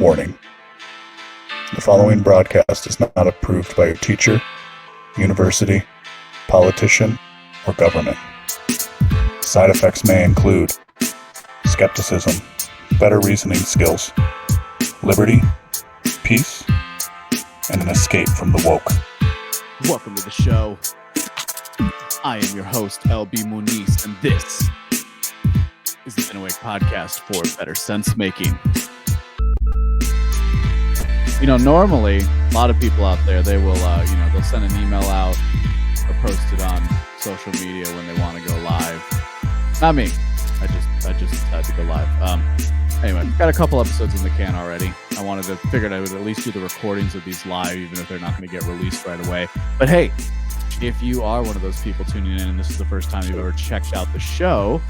Warning: the following broadcast is not approved by your teacher, university, politician, or government. Side effects may include skepticism, better reasoning skills, liberty, peace, and an escape from the woke. Welcome to the show. I am your host, LB Muniz, and this is the Inawake Podcast for better sense making. You know, normally, a lot of people out there, they will, they'll send an email out or post it on social media when they want to go live. Not me. I just decided to go live. Anyway, got a couple episodes in the can already. I figured I would at least do the recordings of these live, even if they're not going to get released right away. But hey, if you are one of those people tuning in and this is the first time you've ever checked out the show,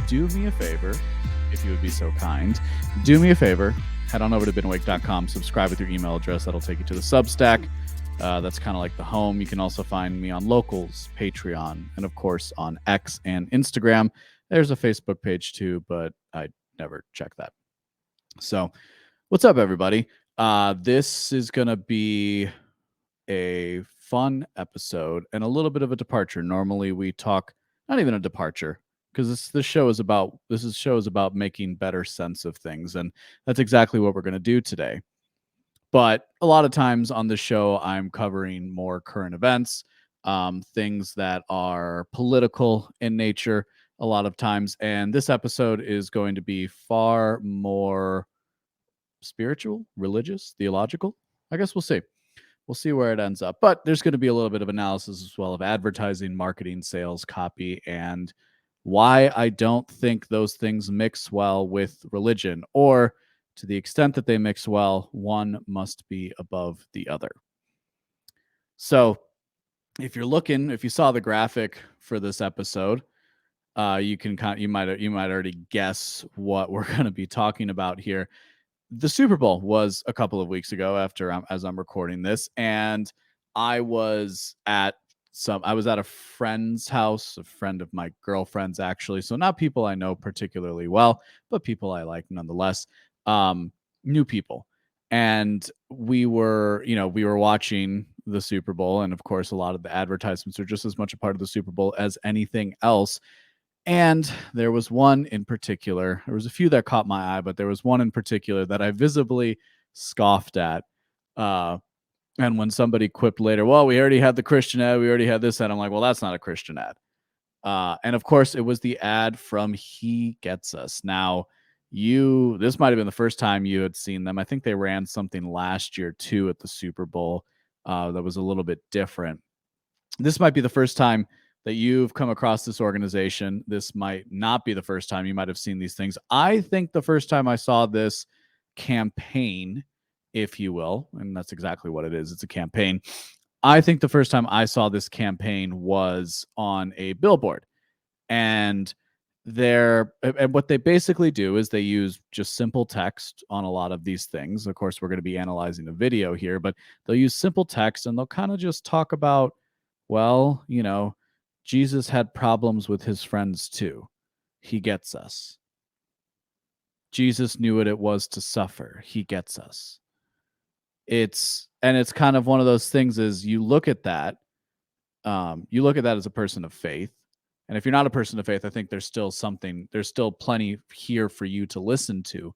do me a favor, if you would be so kind. Do me a favor. Head on over to binawake.com, subscribe with your email address. That'll take you to the Substack. That's kind of like the home. You can also find me on Locals, Patreon, and of course on X and Instagram. There's a Facebook page too, but I never check that. So what's up, everybody? This is going to be a fun episode and a little bit of a departure. Normally we talk, not even a departure, because this show is about making better sense of things, and that's exactly what we're going to do today. But a lot of times on the show, I'm covering more current events, things that are political in nature a lot of times, and this episode is going to be far more spiritual, religious, theological. I guess we'll see. We'll see where it ends up. But there's going to be a little bit of analysis as well of advertising, marketing, sales, copy, and why I don't think those things mix well with religion, or to the extent that they mix well, one must be above the other. So if you saw the graphic for this episode, you might already guess what we're going to be talking about here. The Super Bowl was a couple of weeks ago as I'm recording this, and I was at a friend's house, a friend of my girlfriend's actually. So not people I know particularly well, but people I like nonetheless, new people. And we were watching the Super Bowl. And of course, a lot of the advertisements are just as much a part of the Super Bowl as anything else. And there was one in particular, there was a few that caught my eye, but there was one in particular that I visibly scoffed at. And when somebody quipped later, well, we already had the Christian ad, we already had this ad, I'm like, well, that's not a Christian ad. And of course, it was the ad from He Gets Us. Now, this might have been the first time you had seen them. I think they ran something last year too at the Super Bowl that was a little bit different. This might be the first time that you've come across this organization. This might not be the first time you might have seen these things. I think the first time I saw this campaign, if you will, and that's exactly what it is, it's a campaign. I think the first time I saw this campaign was on a billboard. And what they basically do is they use just simple text on a lot of these things. Of course, we're going to be analyzing a video here, but they'll use simple text and they'll kind of just talk about, well, Jesus had problems with his friends too. He gets us. Jesus knew what it was to suffer. He gets us. It's kind of one of those things is you look at that as a person of faith. And if you're not a person of faith, I think there's still plenty here for you to listen to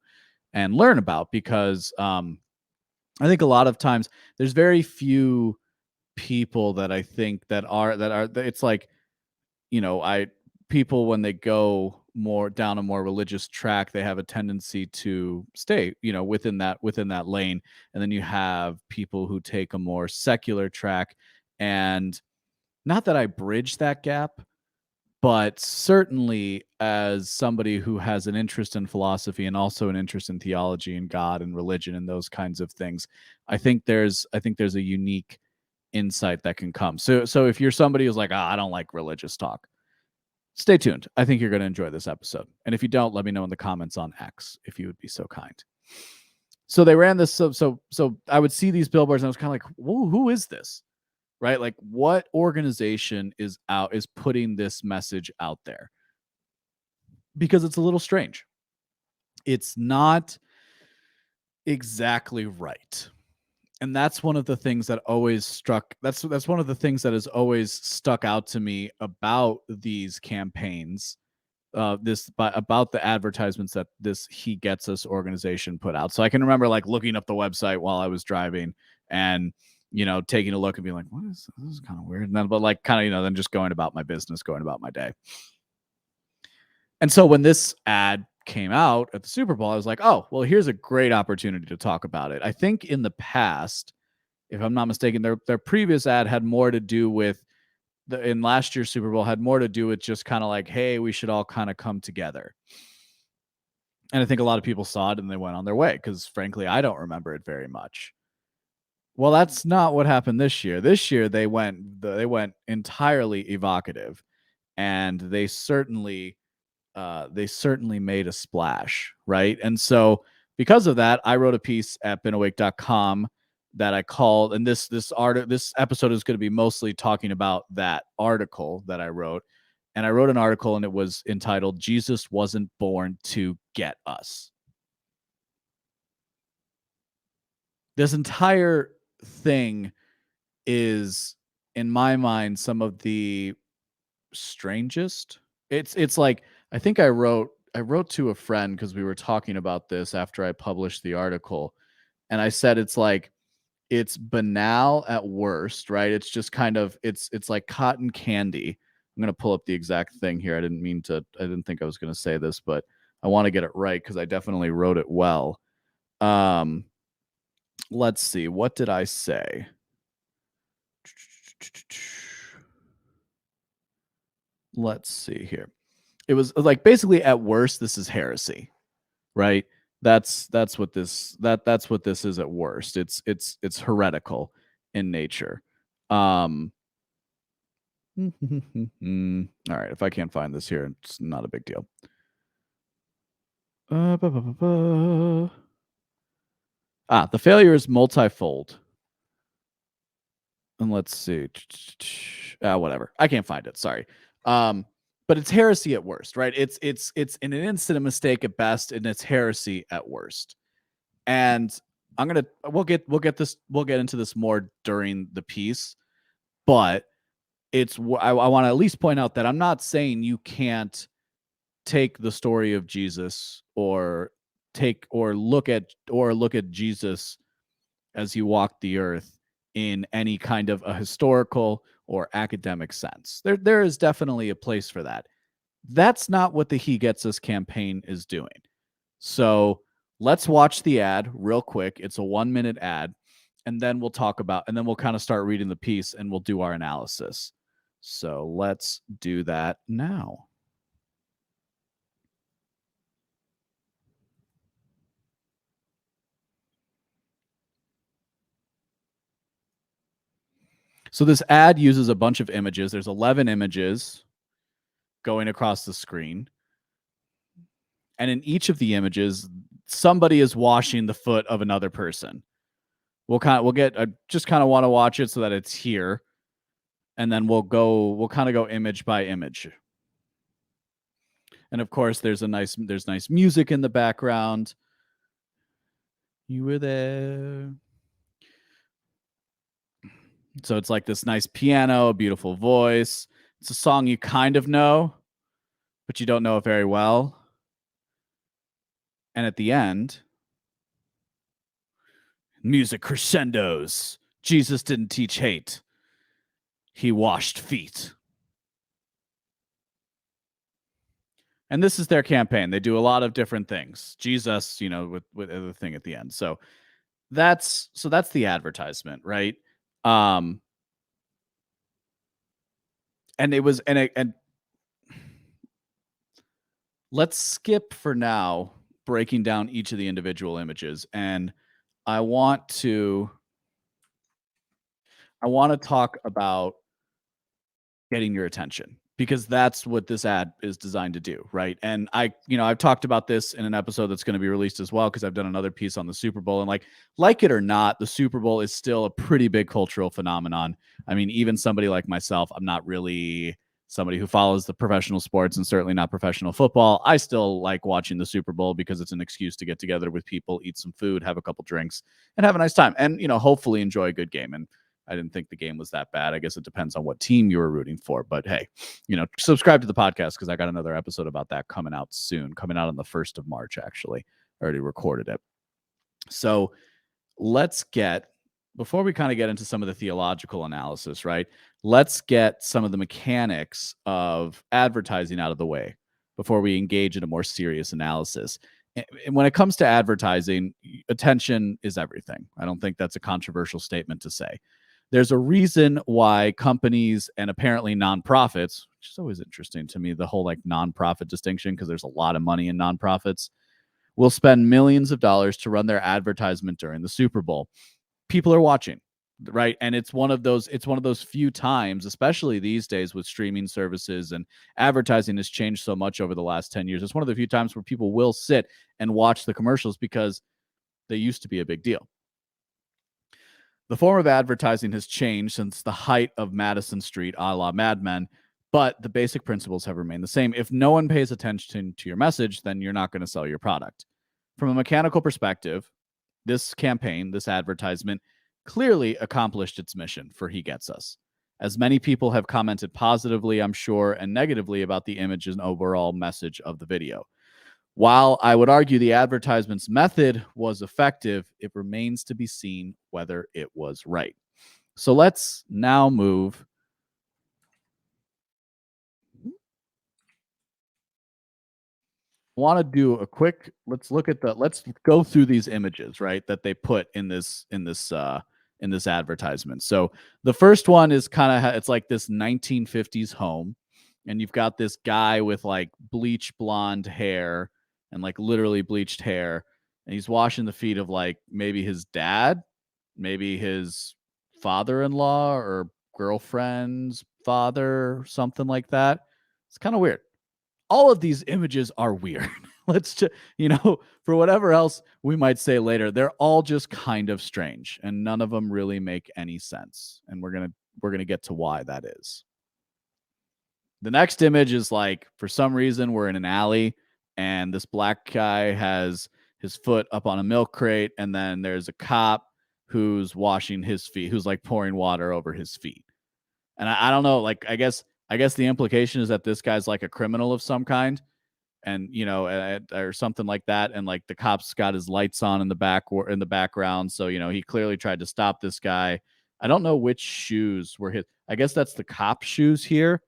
and learn about, because I think a lot of times there's very few people that I think that are it's like, people, when they go more down a more religious track, they have a tendency to stay, within that lane. And then you have people who take a more secular track. And not that I bridge that gap, but certainly as somebody who has an interest in philosophy and also an interest in theology and God and religion and those kinds of things, I think there's a unique insight that can come. So if you're somebody who's like, I don't like religious talk, stay tuned. I think you're going to enjoy this episode. And if you don't, let me know in the comments on X, if you would be so kind. So they ran this. So I would see these billboards and I was kind of like, whoa, who is this? Right? Like, what organization is putting this message out there? Because it's a little strange. It's not exactly right. And that's one of the things that always struck that's one of the things that has always stuck out to me about these campaigns, about the advertisements that this He Gets Us organization put out. So I can remember like looking up the website while I was driving and taking a look and being like, what is this? Is kind of weird. And then, but like kind of then just going about my business, going about my day. And so when this ad came out at the Super Bowl, I was like, oh, well, here's a great opportunity to talk about it. I think in the past, if I'm not mistaken, their previous ad had more to do with in last year's Super Bowl had more to do with just kind of like, hey, we should all kind of come together. And I think a lot of people saw it and they went on their way because frankly, I don't remember it very much. Well, that's not what happened this year. This year they went entirely evocative, and they certainly made a splash, right? And so because of that, I wrote a piece at beenawake.com that I called, and this episode is going to be mostly talking about that article that I wrote. And I wrote an article and it was entitled Jesus Wasn't Born to Get Us. This entire thing is, in my mind, some of the strangest. It's like I think I wrote to a friend because we were talking about this after I published the article, and I said it's banal at worst, right? It's just kind of it's like cotton candy. I'm gonna pull up the exact thing here. I didn't think I was gonna say this, but I want to get it right because I definitely wrote it well. Um, let's see, what did I say? Let's see here. It was like basically at worst, this is heresy, right? That's what that's what this is at worst. It's heretical in nature. All right, if I can't find this here, it's not a big deal. The failure is multifold. And let's see. Whatever. I can't find it. Sorry. But it's heresy at worst, right? It's an instant mistake at best, and it's heresy at worst. And we'll get into this more during the piece, but I want to at least point out that I'm not saying you can't take the story of Jesus or look at Jesus as he walked the earth in any kind of a historical or academic sense. There is definitely a place for that. That's not what the He Gets Us campaign is doing. So let's watch the ad real quick. It's a 1-minute ad, and then we'll kind of start reading the piece and we'll do our analysis. So let's do that now. So this ad uses a bunch of images. There's 11 images going across the screen. And in each of the images, somebody is washing the foot of another person. Just kind of want to watch it so that it's here. And then we'll kind of go image by image. And of course, there's nice music in the background. You were there. So it's like this nice piano, a beautiful voice. It's a song you kind of know, but you don't know it very well. And at the end, music crescendos. Jesus didn't teach hate. He washed feet. And this is their campaign. They do a lot of different things. Jesus, with the thing at the end. So that's the advertisement, right? And let's skip for now breaking down each of the individual images, and I want to talk about getting your attention, because that's what this ad is designed to do, right? And I've talked about this in an episode that's going to be released as well, because I've done another piece on the Super Bowl, and like it or not, the Super Bowl is still a pretty big cultural phenomenon. I mean, even somebody like myself, I'm not really somebody who follows the professional sports and certainly not professional football, I still like watching the Super Bowl because it's an excuse to get together with people, eat some food, have a couple drinks, and have a nice time. And, hopefully enjoy a good game. And I didn't think the game was that bad. I guess it depends on what team you were rooting for. But hey, subscribe to the podcast because I got another episode about that coming out soon, coming out on the 1st of March, actually. I already recorded it. So let's get, before we kind of get into some of the theological analysis, right? Let's get some of the mechanics of advertising out of the way before we engage in a more serious analysis. And when it comes to advertising, attention is everything. I don't think that's a controversial statement to say. There's a reason why companies and apparently nonprofits, which is always interesting to me, the whole like nonprofit distinction, because there's a lot of money in nonprofits, will spend millions of dollars to run their advertisement during the Super Bowl. People are watching, right? And it's one of those few times, especially these days with streaming services and advertising has changed so much over the last 10 years. It's one of the few times where people will sit and watch the commercials because they used to be a big deal. The form of advertising has changed since the height of Madison Street, a la Mad Men, but the basic principles have remained the same. If no one pays attention to your message, then you're not going to sell your product. From a mechanical perspective, this campaign, this advertisement, clearly accomplished its mission for He Gets Us. As many people have commented positively, I'm sure, and negatively about the image and overall message of the video. While I would argue the advertisement's method was effective, it remains to be seen whether it was right. So let's now move. Want to do a quick, let's go through these images, right, that they put in this advertisement. So the first one is kind of, it's like this 1950s home, and you've got this guy with like bleach blonde hair and like literally bleached hair, and he's washing the feet of like maybe his dad, maybe his father-in-law or girlfriend's father, something like that. It's kind of weird. All of these images are weird. Let's just, for whatever else we might say later, they're all just kind of strange and none of them really make any sense. And we're going to get to why that is. The next image is like, for some reason, we're in an alley and this black guy has his foot up on a milk crate. And then there's a cop who's washing his feet, who's like pouring water over his feet. And I don't know, like, I guess the implication is that this guy's like a criminal of some kind, and or something like that. And like the cops got his lights on in the background, so he clearly tried to stop this guy. I don't know which shoes were his. I guess that's the cop shoes here.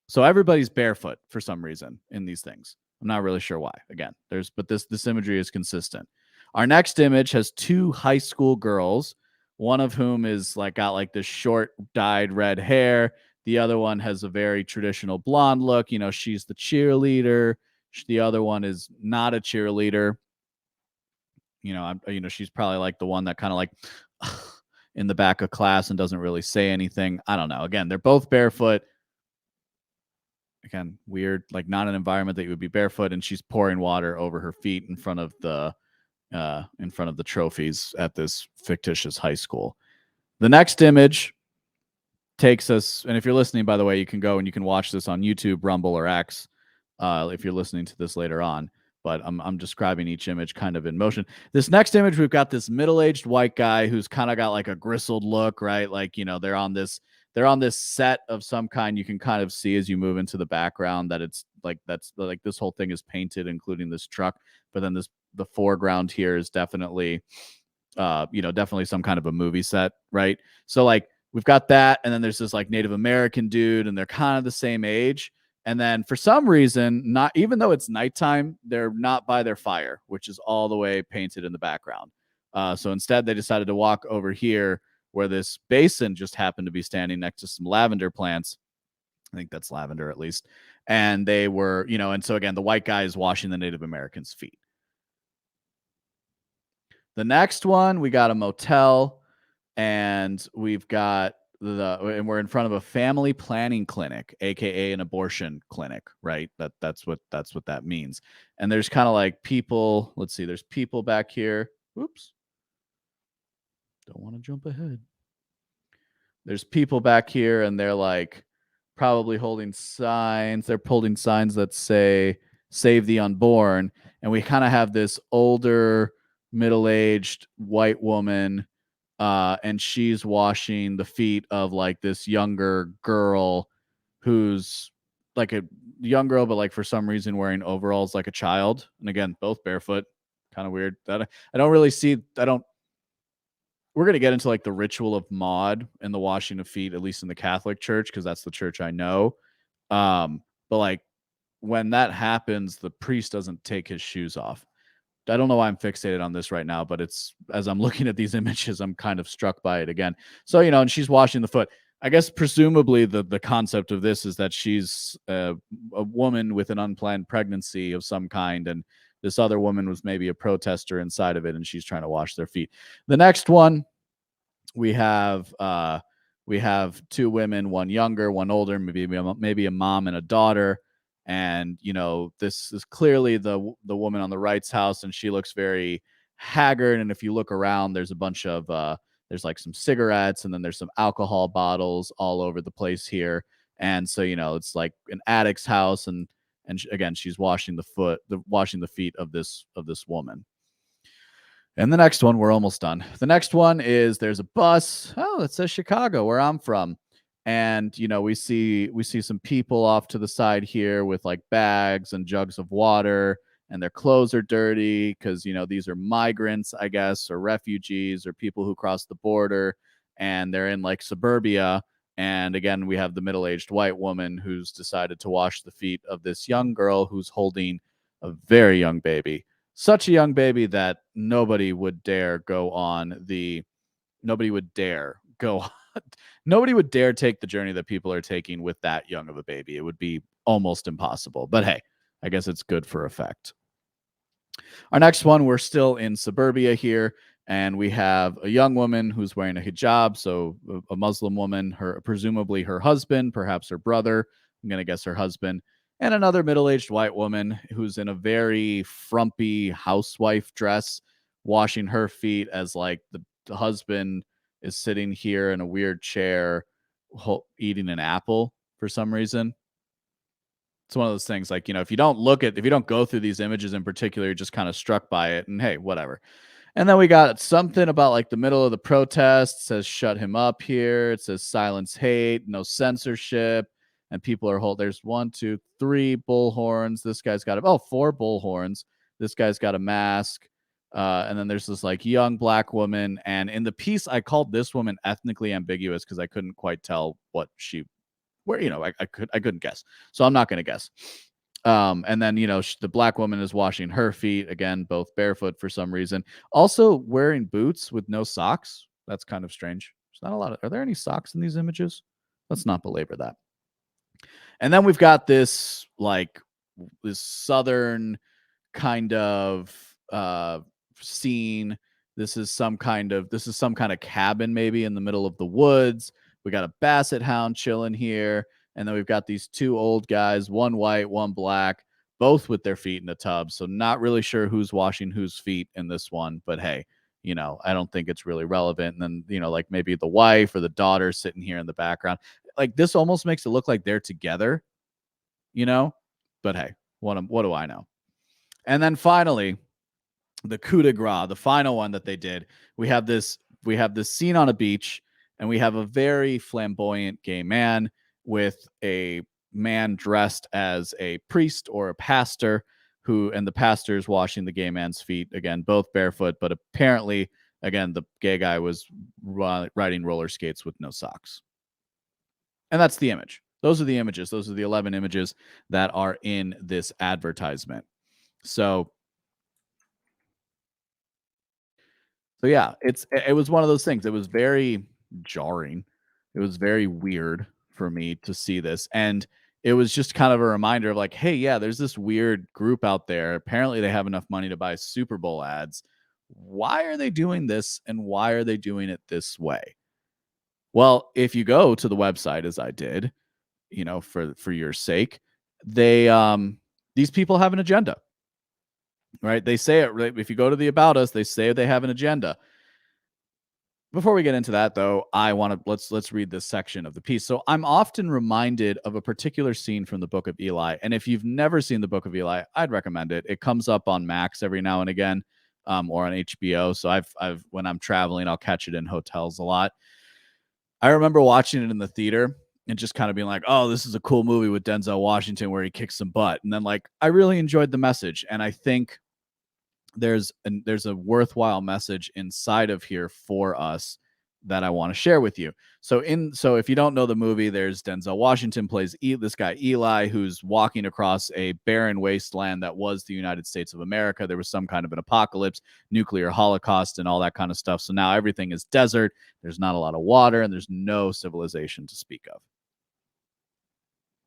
So everybody's barefoot for some reason in these things. I'm not really sure why. Again, but this imagery is consistent. Our next image has two high school girls, one of whom is like got like this short dyed red hair. The other one has a very traditional blonde look. She's the cheerleader. The other one is not a cheerleader. She's probably like the one that kind of like in the back of class and doesn't really say anything. I don't know. Again, they're both barefoot. Again, weird, like not an environment that you would be barefoot, and she's pouring water over her feet in front of the trophies at this fictitious high school. The next image takes us, and if you're listening, by the way, you can go and you can watch this on YouTube, Rumble, or X if you're listening to this later on. But I'm describing each image kind of in motion. This next image, we've got this middle-aged white guy who's kind of got like a gristled look, right? Like, they're on this set of some kind. You can kind of see as you move into the background that it's like, that's like this whole thing is painted, including this truck. But then the foreground here is definitely, definitely some kind of a movie set, right? So like we've got that, and then there's this like Native American dude, and they're kind of the same age. And then for some reason, not even though it's nighttime, they're not by their fire, which is all the way painted in the background. So instead, they decided to walk over here where this basin just happened to be standing next to some lavender plants. I think that's lavender at least. And they were, and so again, the white guy is washing the Native American's feet. The next one, we got a motel, and we've got and we're in front of a family planning clinic, aka an abortion clinic, right? That's what that means. And there's kind of like people. Let's see, there's people back here. Oops, don't want to jump ahead. There's people back here, and they're like probably holding signs. They're holding signs that say "Save the Unborn," and we kind of have this older, middle-aged white woman, and she's washing the feet of like this younger girl, who's like a young girl, but like for some reason wearing overalls like a child, and again, both barefoot. Kind of weird. That I don't really see. I don't We're going to get into like the ritual of Maud and the washing of feet, at least in the Catholic Church, because that's the church I know. But like when that happens, the priest doesn't take his shoes off. I don't know why I'm fixated on this right now, but it's as I'm looking at these images, I'm kind of struck by it again. So, and she's washing the foot. I guess presumably the concept of this is that she's a woman with an unplanned pregnancy of some kind, and this other woman was maybe a protester inside of it, and she's trying to wash their feet. The next one, we have two women, one younger, one older, maybe a mom and a daughter. And this is clearly the woman on the right's house, and she looks very haggard. And if you look around, there's a bunch of there's like some cigarettes, and then there's some alcohol bottles all over the place here. And so it's like an addict's house, and again, she's washing the feet of this woman. And the next one, we're almost done. The next one is there's a bus. Oh, it says Chicago, where I'm from. And we see some people off to the side here with like bags and jugs of water, and their clothes are dirty because these are migrants, I guess, or refugees or people who cross the border, and they're in like suburbia. And again, we have the middle-aged white woman who's decided to wash the feet of this young girl who's holding a very young baby, such a young baby that nobody would dare go nobody would dare take the journey that people are taking with that young of a baby. It would be almost impossible, but hey, I guess it's good for effect. Our next one, we're still in suburbia here, and we have a young woman who's wearing a hijab, so a Muslim woman, presumably her husband, perhaps her brother, I'm going to guess her husband, and another middle-aged white woman who's in a very frumpy housewife dress, washing her feet as like the husband is sitting here in a weird chair eating an apple for some reason. It's one of those things like, if you don't go through these images in particular, you're just kind of struck by it, and hey, whatever. And then we got something about like the middle of the protest. It says shut him up here. It says silence hate, no censorship. And people are there's 1, 2, 3 bullhorns. This guy's got 4 bullhorns. This guy's got a mask. And then there's this like young black woman. And in the piece, I called this woman ethnically ambiguous because I couldn't quite tell I couldn't guess. So I'm not going to guess. And then the black woman is washing her feet, again, both barefoot for some reason, also wearing boots with no socks. That's kind of strange. There's not a lot are there any socks in these images? Let's not belabor that. And then we've got this southern kind of scene. This is some kind of cabin, maybe in the middle of the woods. We got a basset hound chilling here, and then we've got these 2 old guys, one white, one black, both with their feet in a tub. So not really sure who's washing whose feet in this one, but hey, I don't think it's really relevant. And then like maybe the wife or the daughter sitting here in the background. Like this almost makes it look like they're together, but hey, what do I know? And then finally, the coup de grace, the final one that they did, we have this scene on a beach, and we have a very flamboyant gay man with a man dressed as a priest or a pastor, and the pastor is washing the gay man's feet, again, both barefoot, but apparently, again, the gay guy was riding roller skates with no socks. And that's the image. Those are the images. Those are the 11 images that are in this advertisement. So yeah, it was one of those things. It was very jarring. It was very weird for me to see this, and it was just kind of a reminder of like, hey, yeah, there's this weird group out there. Apparently, they have enough money to buy Super Bowl ads. Why are they doing this, and why are they doing it this way? Well, if you go to the website, as I did, for your sake, they these people have an agenda, right? They say it, right? If you go to the About Us, they say they have an agenda. Before we get into that, though, I want to let's read this section of the piece. So I'm often reminded of a particular scene from the Book of Eli, and if you've never seen the Book of Eli, I'd recommend it. It comes up on Max every now and again, or on HBO. So I've when I'm traveling, I'll catch it in hotels a lot. I remember watching it in the theater and just kind of being like, "Oh, this is a cool movie with Denzel Washington where he kicks some butt," and then like I really enjoyed the message, and I think there's a worthwhile message inside of here for us that I want to share with you. So if you don't know the movie, there's Denzel Washington plays this guy Eli, who's walking across a barren wasteland that was the United States of America. There was some kind of an apocalypse, nuclear holocaust, and all that kind of stuff. So now everything is desert. There's not a lot of water, and there's no civilization to speak of.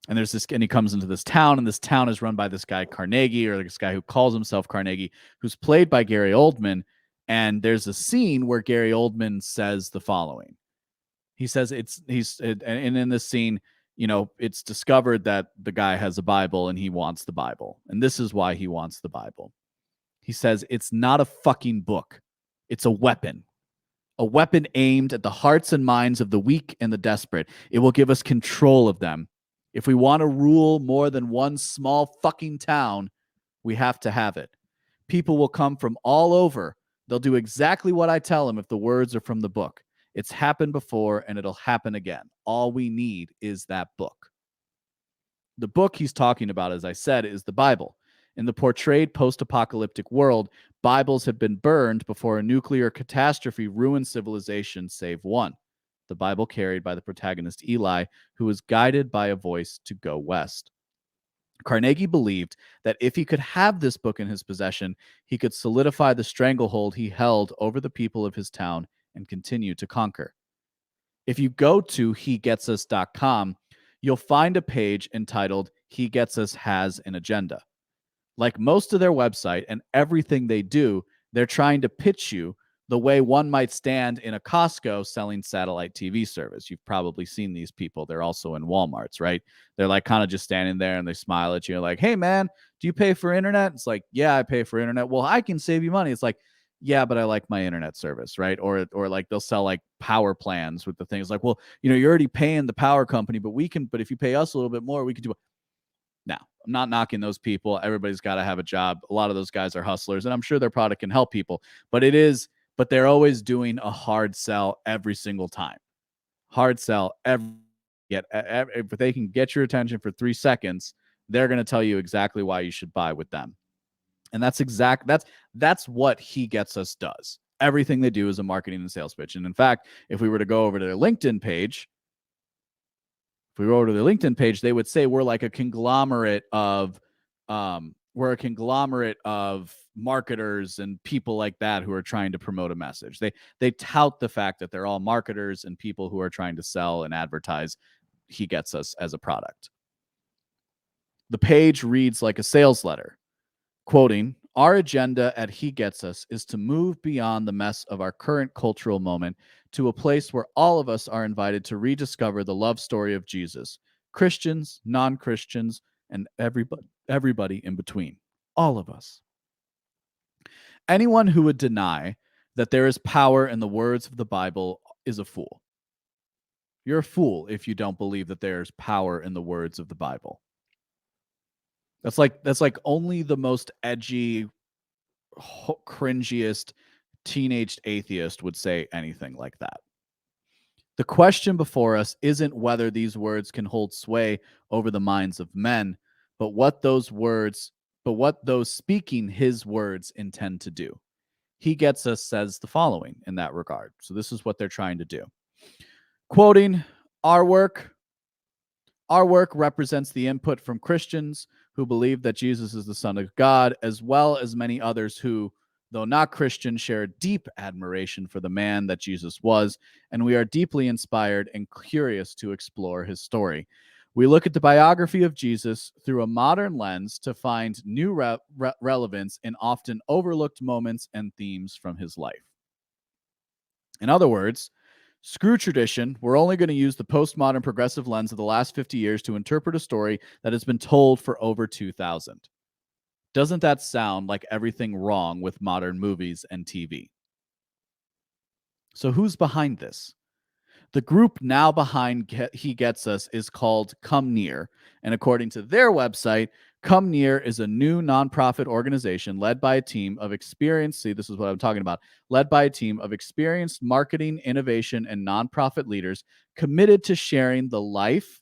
And he comes into this town, and this town is run by this guy Carnegie, or this guy who calls himself Carnegie, who's played by Gary Oldman. And there's a scene where Gary Oldman says the following. He says and in this scene, it's discovered that the guy has a Bible and he wants the Bible. And this is why he wants the Bible. He says, it's not a fucking book. It's a weapon aimed at the hearts and minds of the weak and the desperate. It will give us control of them. If we want to rule more than one small fucking town, we have to have it. People will come from all over. They'll do exactly what I tell them if the words are from the book. It's happened before and it'll happen again. All we need is that book. The book he's talking about, as I said, is the Bible. In the portrayed post-apocalyptic world, Bibles have been burned before a nuclear catastrophe ruined civilization save one. The Bible carried by the protagonist Eli, who was guided by a voice to go west. Carnegie believed that if he could have this book in his possession, he could solidify the stranglehold he held over the people of his town and continue to conquer. If you go to hegetsus.com, you'll find a page entitled He Gets Us Has an Agenda. Like most of their website and everything they do, they're trying to pitch you the way one might stand in a Costco selling satellite TV service. You've probably seen these people. They're also in Walmarts, right? They're like kind of just standing there and they smile at you like, "Hey man, do you pay for internet?" It's like, "Yeah, I pay for internet." "Well, I can save you money." It's like, "Yeah, but I like my internet service," right? Or like they'll sell like power plans with the things like, "Well, you're already paying the power company, but if you pay us a little bit more, we can do it." Now, I'm not knocking those people. Everybody's got to have a job. A lot of those guys are hustlers, and I'm sure their product can help people. But they're always doing a hard sell every single time. Hard sell if they can get your attention for 3 seconds, they're going to tell you exactly why you should buy with them. And that's what He Gets Us does. Everything they do is a marketing and sales pitch. And in fact, if we were to go over to their LinkedIn page, they would say we're like a conglomerate of marketers and people like that who are trying to promote a message. They tout the fact that they're all marketers and people who are trying to sell and advertise He Gets Us as a product. The page reads like a sales letter. Quoting, "Our agenda at He Gets Us is to move beyond the mess of our current cultural moment to a place where all of us are invited to rediscover the love story of Jesus. Christians, non-Christians, and everybody in between. All of us. Anyone who would deny that there is power in the words of the Bible is a fool. You're a fool if you don't believe that there's power in the words of the Bible." That's like only the most edgy, cringiest teenage atheist would say anything like that. The question before us isn't whether these words can hold sway over the minds of men, but what those speaking his words intend to do. He Gets Us says the following in that regard. So this is what they're trying to do. Quoting, our work represents the input from Christians who believe that Jesus is the Son of God, as well as many others who, though not Christian, share a deep admiration for the man that Jesus was, and we are deeply inspired and curious to explore his story. We look at the biography of Jesus through a modern lens to find new relevance in often overlooked moments and themes from his life. In other words, screw tradition. We're only going to use the postmodern progressive lens of the last 50 years to interpret a story that has been told for over 2,000. Doesn't that sound like everything wrong with modern movies and TV? So who's behind this? The group now behind He Gets Us is called Come Near. And according to their website, Come Near is a new nonprofit organization led by a team of experienced, see, this is what I'm talking about, led by a team of experienced marketing, innovation, and nonprofit leaders committed to sharing the life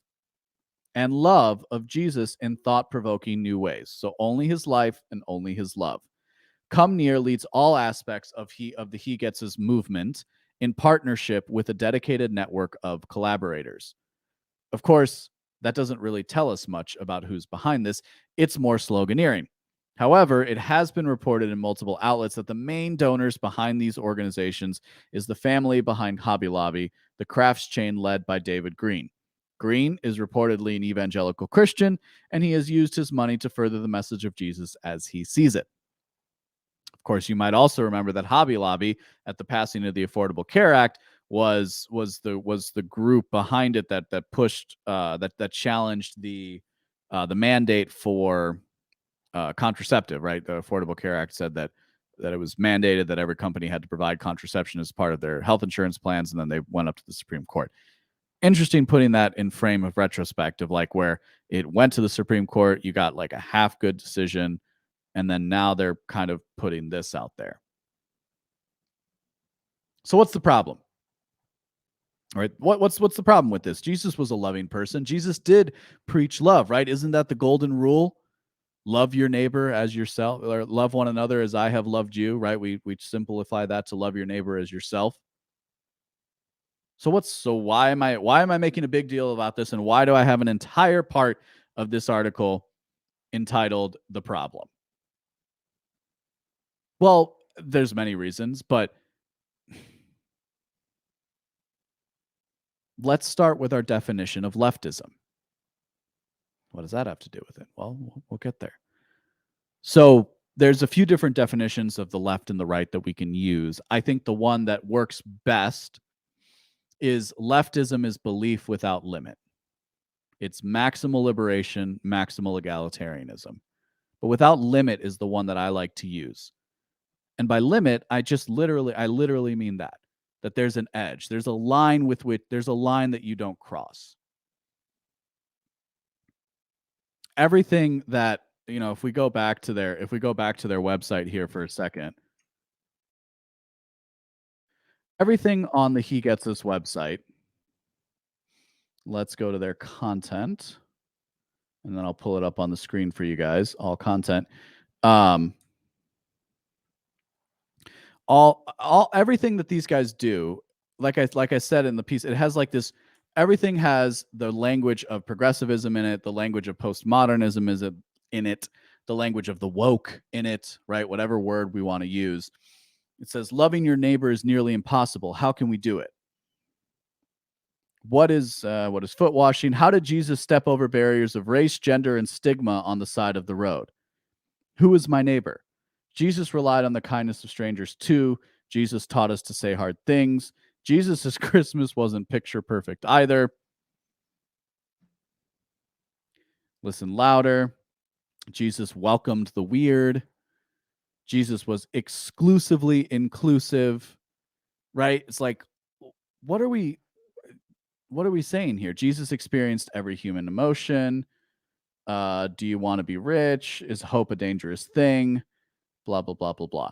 and love of Jesus in thought provoking new ways. So only his life and only his love. Come Near leads all aspects of the He Gets Us movement in partnership with a dedicated network of collaborators. Of course, that doesn't really tell us much about who's behind this. It's more sloganeering. However, it has been reported in multiple outlets that the main donors behind these organizations is the family behind Hobby Lobby, the crafts chain led by David Green. Green is reportedly an evangelical Christian, and he has used his money to further the message of Jesus as he sees it. Of course, you might also remember that Hobby Lobby, at the passing of the Affordable Care Act, was the group behind it that pushed that challenged the mandate for contraceptive. Right, the Affordable Care Act said that it was mandated that every company had to provide contraception as part of their health insurance plans, and then they went up to the Supreme Court. Interesting putting that in frame of retrospect of like where it went to the Supreme Court, you got like a half good decision, and then now they're kind of putting this out there. So what's the problem? All right, what's the problem with this? Jesus was a loving person. Jesus did preach love, right? Isn't that the golden rule? Love your neighbor as yourself, or love one another as I have loved you, right? We simplify that to love your neighbor as yourself. So why am I making a big deal about this, and why do I have an entire part of this article entitled "The Problem"? Well, there's many reasons, but let's start with our definition of leftism. What does that have to do with it? Well, we'll get there. So there's a few different definitions of the left and the right that we can use. I think the one that works best is leftism is belief without limit. It's maximal liberation, maximal egalitarianism. But without limit is the one that I like to use. And by limit, I literally mean that there's an edge. There's a line that you don't cross. Everything that, if we go back to their website here for a second, everything on the He Gets Us website, let's go to their content, and then I'll pull it up on the screen for you guys, all content. Everything that these guys do, like I said in the piece, it has like this, everything has the language of progressivism in it, the language of postmodernism is in it, the language of the woke in it, right? Whatever word we want to use. It says, loving your neighbor is nearly impossible. How can we do it? What is foot washing? How did Jesus step over barriers of race, gender, and stigma on the side of the road? Who is my neighbor? Jesus relied on the kindness of strangers too. Jesus taught us to say hard things. Jesus's Christmas wasn't picture perfect either. Listen louder. Jesus welcomed the weird. Jesus was exclusively inclusive, right? It's like, what are we saying here? Jesus experienced every human emotion. Do you want to be rich? Is hope a dangerous thing? Blah, blah, blah, blah, blah.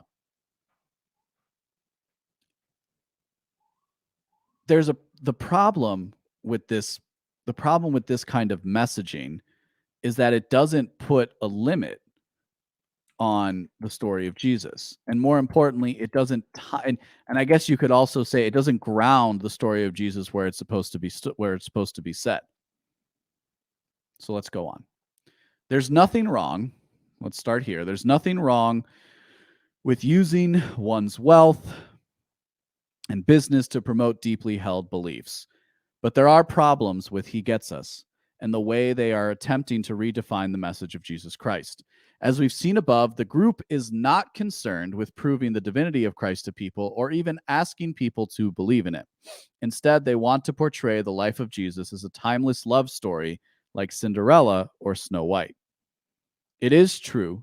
The problem with this kind of messaging is that it doesn't put a limit on the story of Jesus. And more importantly, it doesn't and I guess you could also say it doesn't ground the story of Jesus where it's supposed to be set. So let's go on. There's nothing wrong. Let's start here. There's nothing wrong with using one's wealth and business to promote deeply held beliefs. But there are problems with He Gets Us and the way they are attempting to redefine the message of Jesus Christ. As we've seen above, the group is not concerned with proving the divinity of Christ to people or even asking people to believe in it. Instead, they want to portray the life of Jesus as a timeless love story like Cinderella or Snow White. It is true.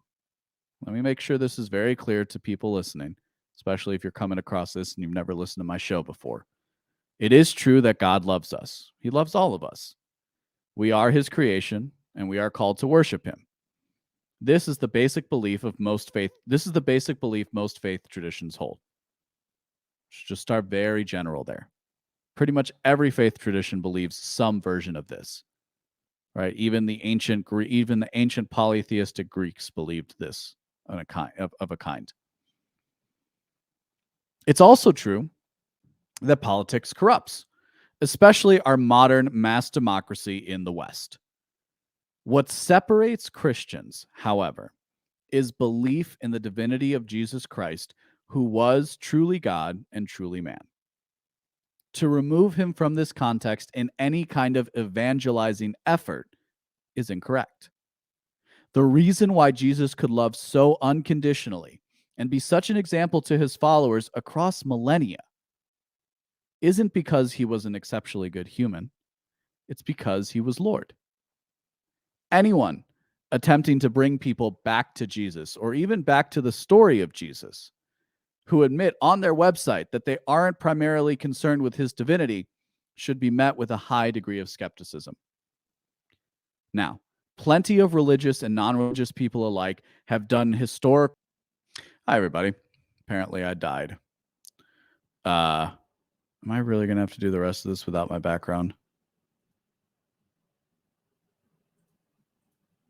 Let me make sure this is very clear to people listening. especially if you're coming across this and you've never listened to my show before. It is true that God loves us. He loves all of us. We are his creation, and we are called to worship him. This is the basic belief of most faith. This is the basic belief most faith traditions hold. Just start very general there. Pretty much every faith tradition believes some version of this. Right? Even the ancient polytheistic Greeks believed this of a kind. It's also true that politics corrupts, especially our modern mass democracy in the West. What separates Christians, however, is belief in the divinity of Jesus Christ, who was truly God and truly man. To remove him from this context in any kind of evangelizing effort is incorrect. The reason why Jesus could love so unconditionally and be such an example to his followers across millennia isn't because he was an exceptionally good human. It's because he was Lord. Anyone attempting to bring people back to Jesus or even back to the story of Jesus who admit on their website that they aren't primarily concerned with his divinity should be met with a high degree of skepticism. Now, plenty of religious and non-religious people alike have done historic. Hi, everybody. Apparently, I died. Am I really going to have to do the rest of this without my background?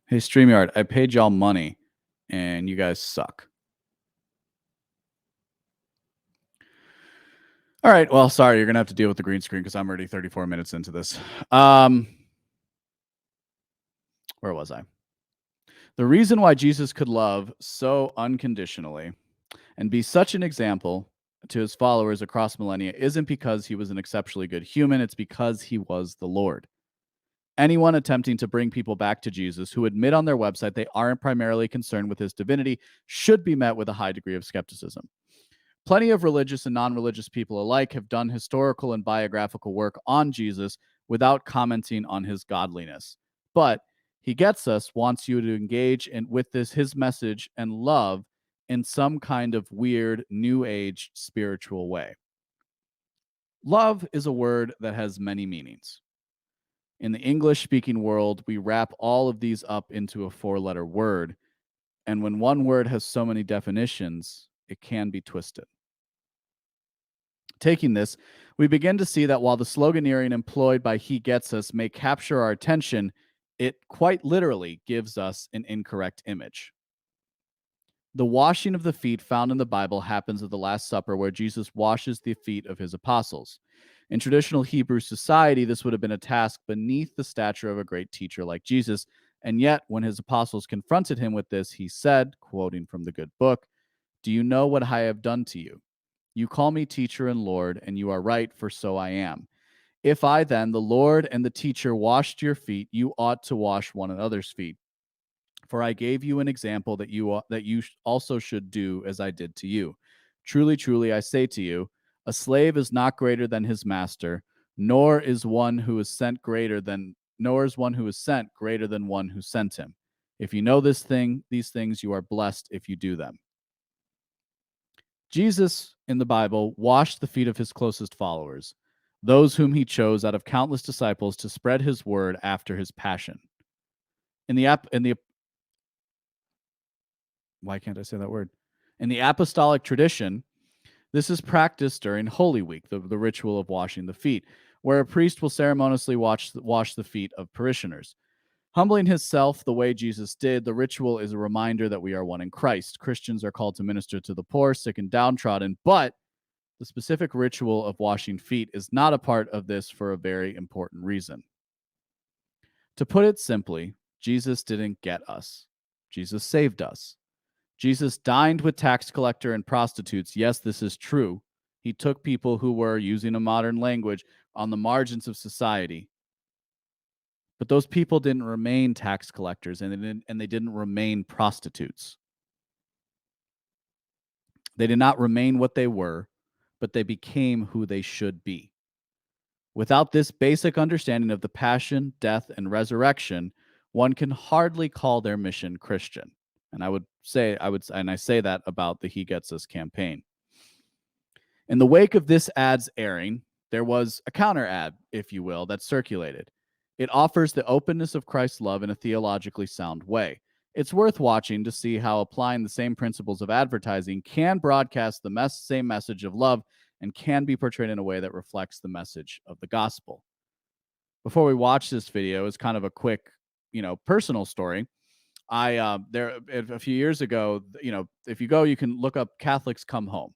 Hey, StreamYard, I paid y'all money, and you guys suck. All right. Well, sorry, you're going to have to deal with the green screen because I'm already 34 minutes into this. Where was I? The reason why Jesus could love so unconditionally and be such an example to his followers across millennia isn't because he was an exceptionally good human. It's because he was the Lord. Anyone attempting to bring people back to Jesus who admit on their website they aren't primarily concerned with his divinity should be met with a high degree of skepticism. Plenty of religious and non-religious people alike have done historical and biographical work on Jesus without commenting on his godliness. But he gets us, wants you to engage with his message and love in some kind of weird, new age spiritual way. Love is a word that has many meanings. In the English-speaking world, we wrap all of these up into a four-letter word. And when one word has so many definitions, it can be twisted. Taking this, we begin to see that while the sloganeering employed by He Gets Us may capture our attention, it quite literally gives us an incorrect image. The washing of the feet found in the Bible happens at the Last Supper, where Jesus washes the feet of his apostles. In traditional Hebrew society, this would have been a task beneath the stature of a great teacher like Jesus. And yet, when his apostles confronted him with this, he said, quoting from the good book, "Do you know what I have done to you? You call me teacher and Lord, and you are right, for so I am. If I then, the Lord and the teacher, washed your feet, you ought to wash one another's feet. For I gave you an example that you also should do as I did to you. Truly, truly, I say to you, a slave is not greater than his master, nor is one who is sent greater than one who sent him. If you know these things, you are blessed if you do them." Jesus in the Bible washed the feet of his closest followers, those whom he chose out of countless disciples to spread his word after his passion. Why can't I say that word? In the apostolic tradition, this is practiced during Holy Week, the ritual of washing the feet, where a priest will ceremoniously wash the feet of parishioners. Humbling himself the way Jesus did, the ritual is a reminder that we are one in Christ. Christians are called to minister to the poor, sick, and downtrodden, but the specific ritual of washing feet is not a part of this for a very important reason. To put it simply, Jesus didn't get us. Jesus saved us. Jesus dined with tax collector and prostitutes. Yes, this is true. He took people who were, using a modern language, on the margins of society. But those people didn't remain tax collectors, and they didn't remain prostitutes. They did not remain what they were, but they became who they should be. Without this basic understanding of the passion, death, and resurrection, one can hardly call their mission Christian. And I say that about the He Gets Us campaign. In the wake of this ad's airing, there was a counter ad, if you will, that circulated. It offers the openness of Christ's love in a theologically sound way. It's worth watching to see how applying the same principles of advertising can broadcast the same message of love and can be portrayed in a way that reflects the message of the gospel. Before we watch this video, it's kind of a quick, personal story. There a few years ago, if you go, you can look up Catholics Come Home.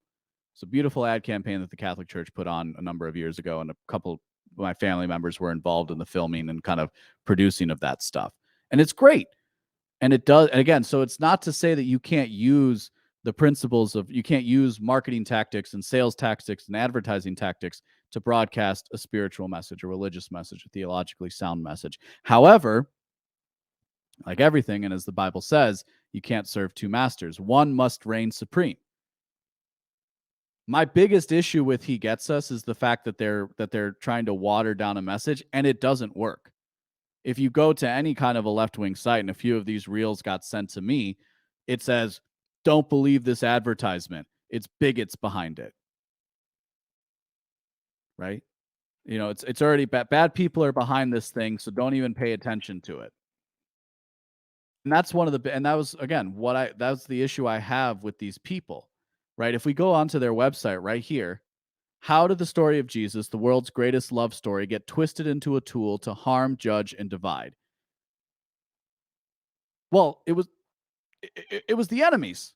It's a beautiful ad campaign that the Catholic Church put on a number of years ago, and a couple of my family members were involved in the filming and kind of producing of that stuff. And it's great. And it does, and again, so it's not to say that you can't use you can't use marketing tactics and sales tactics and advertising tactics to broadcast a spiritual message, a religious message, a theologically sound message. However, like everything, and as the Bible says, you can't serve two masters. One must reign supreme. My biggest issue with He Gets Us is the fact that they're trying to water down a message, and it doesn't work. If you go to any kind of a left-wing site, and a few of these reels got sent to me, it says, "Don't believe this advertisement. It's bigots behind it." Right? It's already bad people are behind this thing, so don't even pay attention to it. And that's and that was, again, that's the issue I have with these people, right? If we go onto their website right here, how did the story of Jesus, the world's greatest love story, get twisted into a tool to harm, judge, and divide? Well, it was the enemies.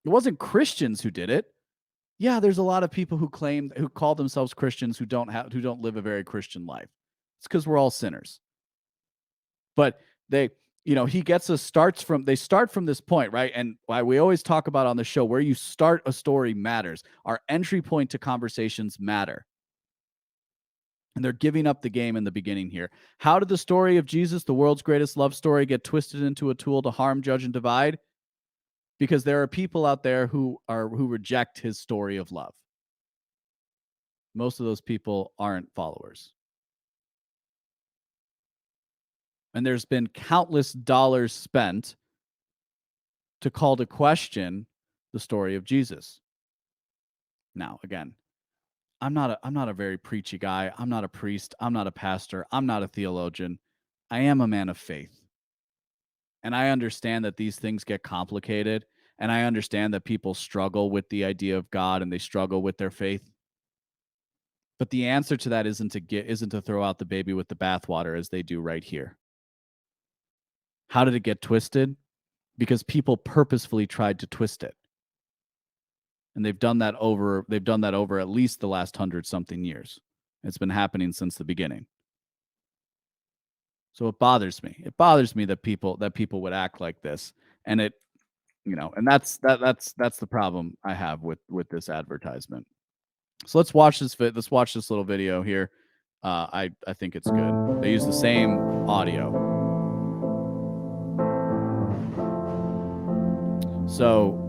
It wasn't Christians who did it. Yeah, there's a lot of people who call themselves Christians who don't live a very Christian life. It's because we're all sinners. But He Gets Us they start from this point, right? And why we always talk about on the show, where you start a story matters. Our entry point to conversations matter. And they're giving up the game in the beginning here. How did the story of Jesus, the world's greatest love story, get twisted into a tool to harm, judge, and divide? Because there are people out there who reject His story of love. Most of those people aren't followers. And there's been countless dollars spent to call to question the story of Jesus. Now, again, I'm not a very preachy guy. I'm not a priest. I'm not a pastor. I'm not a theologian. I am a man of faith. And I understand that these things get complicated, and I understand that people struggle with the idea of God and they struggle with their faith. But the answer to that isn't to throw out the baby with the bathwater, as they do right here. How did it get twisted? Because people purposefully tried to twist it. And they've done that over at least the last 100-something years. It's been happening since the beginning. So it bothers me. It bothers me that people would act like this. And and that's the problem I have with this advertisement. So let's watch this little video here. I think it's good. They use the same audio. So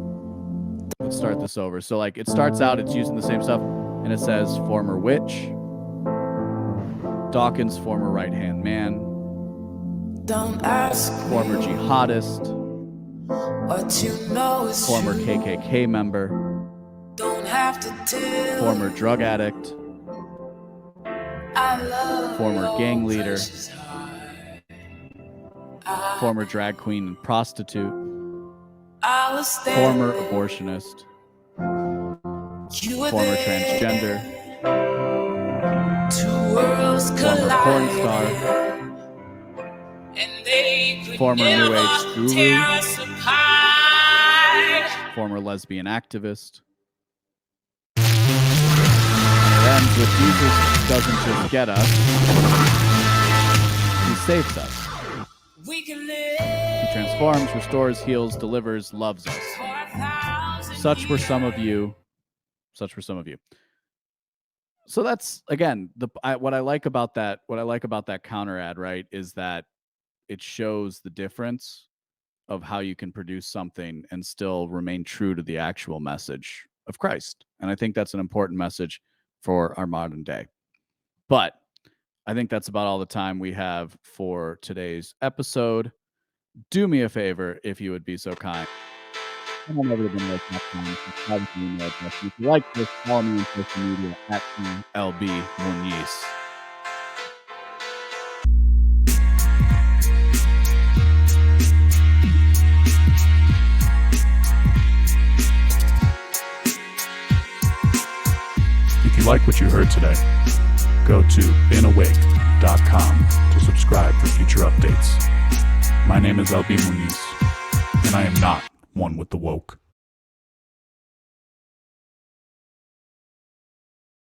let's start this over. So it starts out, it's using the same stuff, and it says former witch, Dawkins, former right-hand man, don't ask former jihadist, what you know is former true. KKK member, don't have to tell. Former drug addict, former gang leader, former drag queen and prostitute, former abortionist, former transgender, former porn star, former New Age guru, former lesbian activist. It ends with Jesus doesn't just get us, He saves us. He transforms, restores, heals, delivers, loves us. Such were some of you. So that's, again, what I like about that counter ad, right, is that it shows the difference of how you can produce something and still remain true to the actual message of Christ. And I think that's an important message for our modern day. But I think that's about all the time we have for today's episode. Do me a favor, if you would be so kind. Come on over to benway.com, subscribe with your email address. And if you like this, follow me on social media at LB Muniz. If you like what you heard today, go to beenawake.com to subscribe for future updates. My name is LB Muniz, and I am not one with the woke.